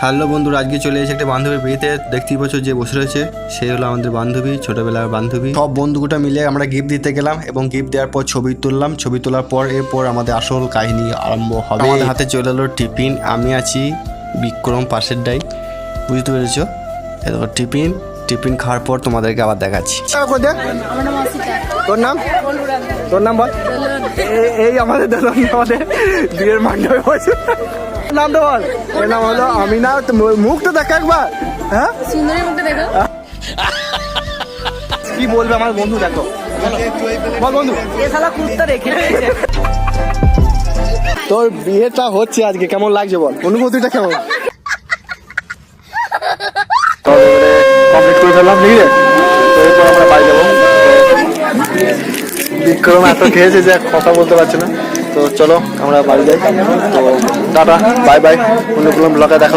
Hello বন্ধুরা, আজকে চলে এসে একটা বান্ধবীর বিয়েতে। দেখতেই পাচ্ছ যে বসে রয়েছে, সে হলো আমাদের বান্ধবী, ছোটবেলার বান্ধবী। সব বন্ধুগুটা মিলে আমরা গিফট দিতে গেলাম এবং গিফট দেওয়ার পর ছবি তুললাম। ছবি তোলার পর এরপর আমাদের আসল কাহিনী আরম্ভ হবে। আমাদের হাতে চলে এলো টিফিন। আমি আছি বিক্রম পাশের ডাই, বুঝতে পেরেছো? এরপর টিফিন খাওয়ার পর তোমাদেরকে আবার দেখাচ্ছি। তোর নাম বল। এই আমাদের বিয়ের মণ্ডপে বসে। নামটা বল। এর নাম হলো আমিনা। মুখটা দেখা একবার। হ্যাঁ, সুন্দরী মুখটা দেখো। কি বলবে আমার বন্ধু? দেখো বল বন্ধু। এ শালা কুত্তা রেখে দিয়েছে। তোর বিয়েটা হচ্ছে আজকে, কেমন লাগছে বল? অনুভূতিটা কেমন? কমপ্লিট করে ফেললাম, ঠিক আছে? তো এরপর আমরা বাড়ি যাবো। বিক্রম এত খেয়েছে যে কথা বলতে পারছে না। তো চলো আমরা বাড়ি যাই। তো টাটা, বাই বাই। অন্য কোনো ব্লগে দেখা